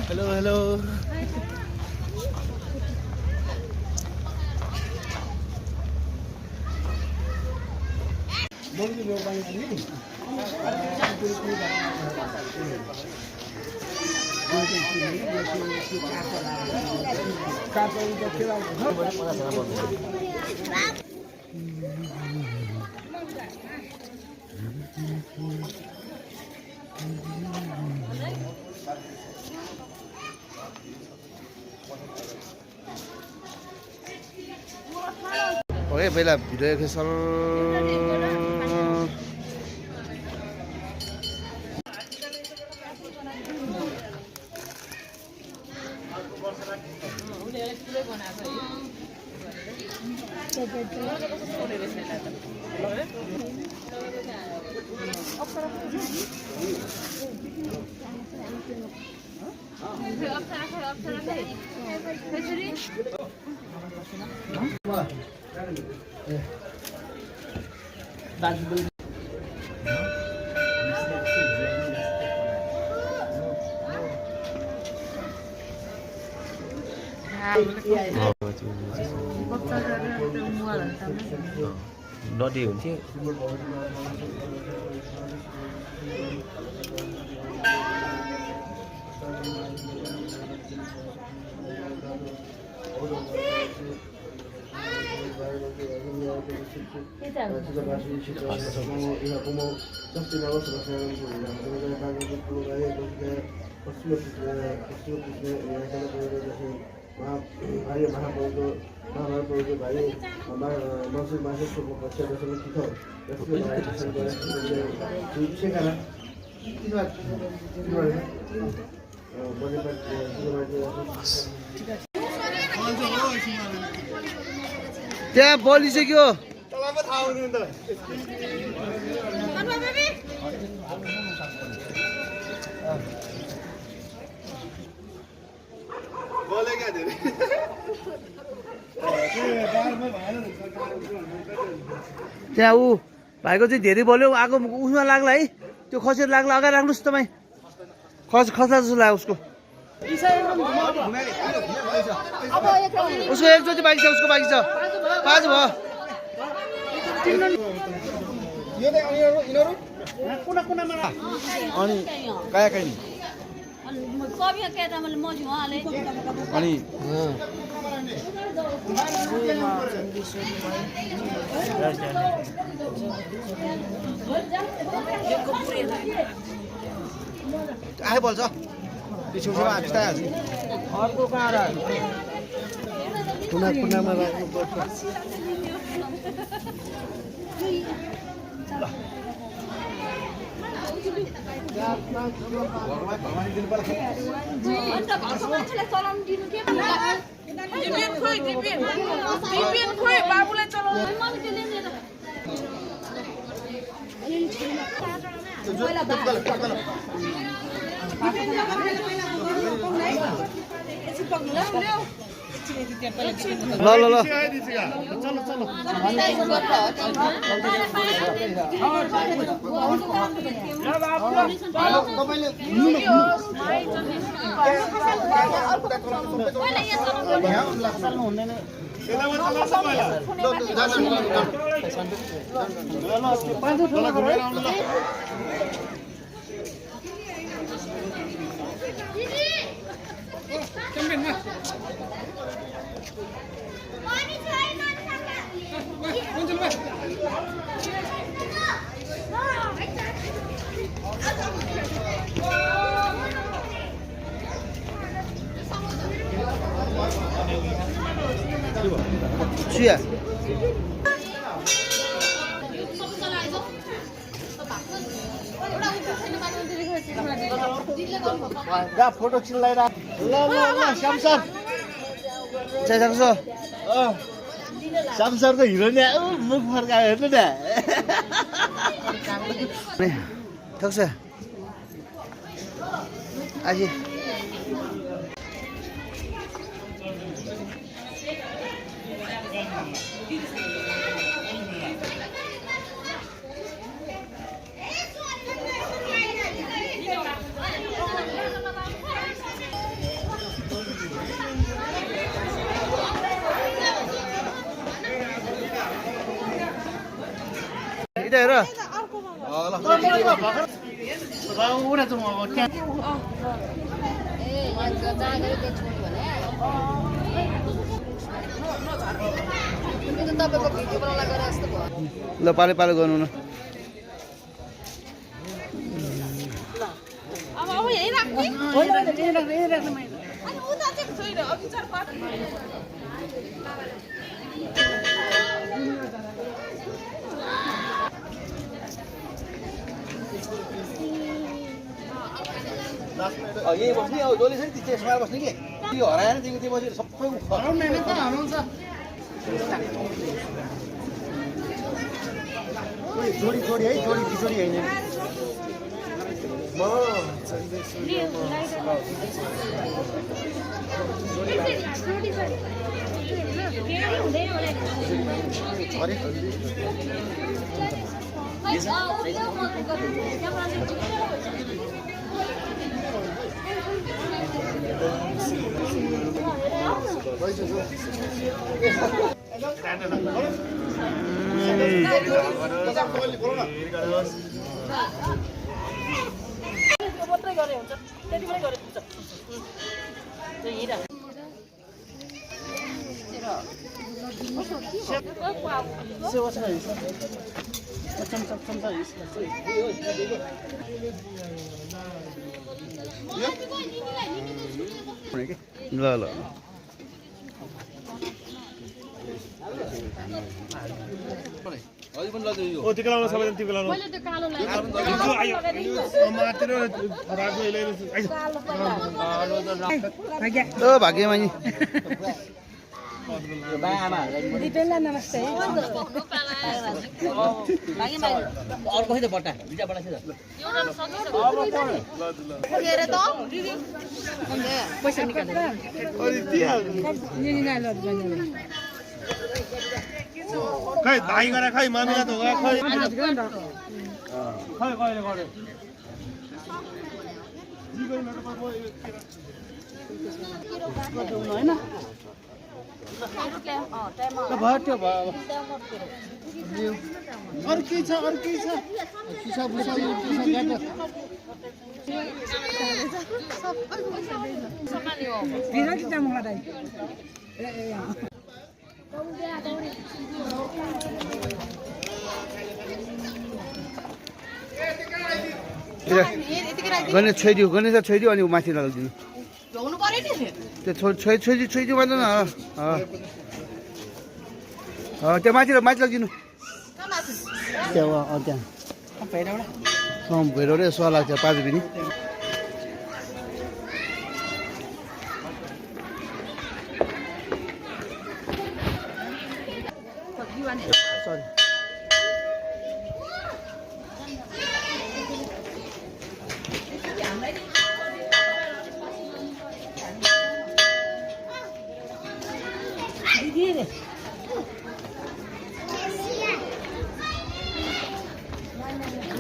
Hello. Oke, पहिला video खेल्छन् Nodi huन्थ्यो त्यहाँ बलिसक्यो त्यहाँ ऊ भाइको चाहिँ धेरै बल्यो आगो उसमा लाग्ला है त्यो खसेर लाग्ला अगाडि राख्नुहोस् तपाईँ खस्ला जस्तो लाग्यो उसको एकचोटि बाँकी छ उसको बाँकी छ 5 भयो अनि कहाँ कहीँ अनि आए बोल्छ त्यो छेउछेउमा आइहाल्छ अर्को कहाँ र कुनामा राख्नु पर्छ ल ल ल 去。 야 फोटो चिल्लाइरा ल ल ल श्यामसर 자, 장수. श्यामसर त हिरो नि मुख फर्कायो हेर्नु न 네, 덕수야. 아직. 이따 열어. उडा चाहिँ म त्यहाँ तपाईँको भिडियो बनाउनलाई गरे जस्तो भयो ल पाले पाले गर्नु न अब यही राख्ने होइन अनि उता चाहिँ छैन अघि चार पाँच यही बस्ने अब जसले छ नि त्यसमा बस्ने कि त्यो हराएन तिमीको त्यो बसेर सबै जोडी जोडी है जोडी बिजोडी होइन मात्रै गरे हुन्छ त्यति पनि गरे हुन्छ त्यो हिरा ल ल ओ त्यो लाउन सबैजना त्यो लाउन मैले त्यो कालो ओ भाग्यमा नि दिपेनलाई नमस्ते अर्को खै त बट्टा दुईटा बट्टा छ पैसा निकालेर खै भाइ गरे खै मामिला त हो खै खै कहिले गरे भयो भयो अर्कै छ किसा बुसा ग्याट गणेश छोइदियो गणेश छोइदियो अनि माथि लगाइदिनु धुनु पर्यो नि त्यो छोइदियो भन्छ न त्यो माथि लगिदिनु त्यहाँ भैरवले सह लाग्छ 5 रुपियाँ सरी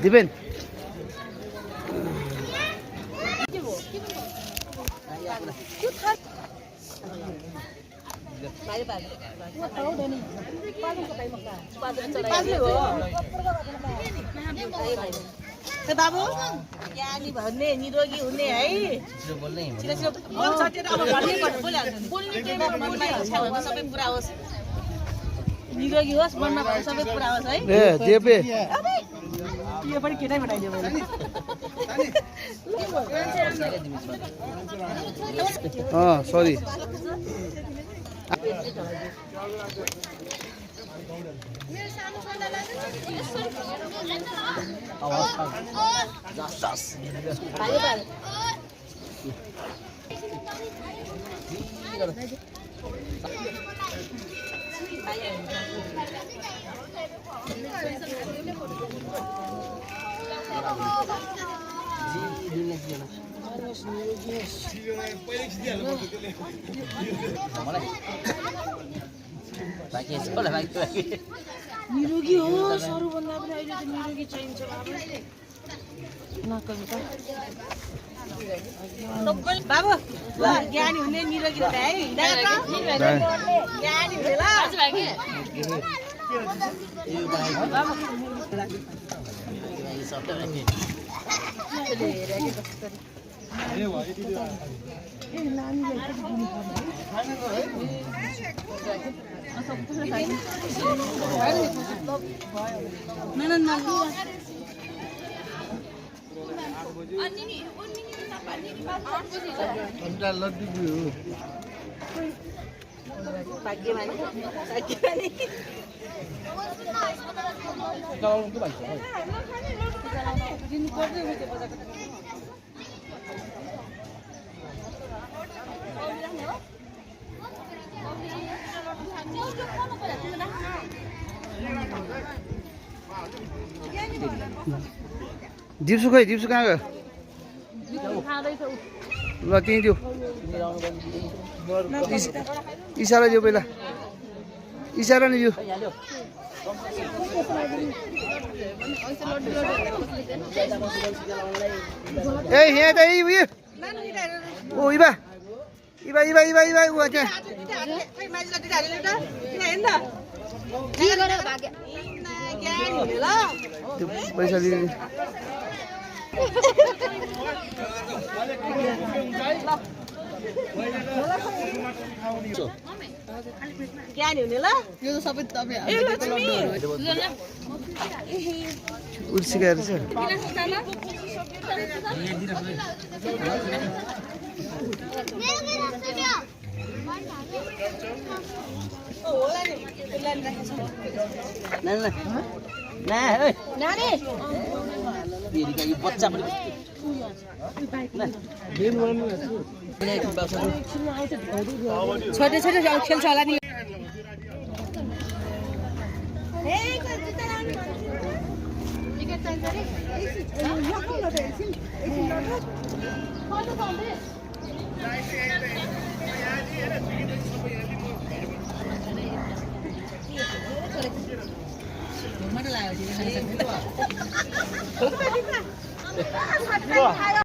दिपेन बाबु ज्ञानी भन्ने निरोगी हुने है बोल्ने टाइममा बोल्ने इच्छा भएको सबै पुरा होस् निरोगी होस् मनमा भएको सबै पुरा होस् है ए जेपे यो पनि केटै बनाइदियो मैले सरी निरोगी हो सरभन्दा पनि अहिले त निरोगी चाहिन्छ बाबु ज्ञानी हुने निरोगी हुने है ज्ञानी हुने जिप्सु खै जिप्सु कहाँ गयो ल त्यहीँ दियो इसारा दियो पहिला इसारा नि दियो ए यहाँ त उयो ओ इबा इबा इबा इबा इबा ऊ त्यहाँ त्यो पैसा दिने ज्ञानी हुने ल यो त सबै उर्सिकाएर छ बच्चा पनि छोटे छोटे खेल्छ होला नि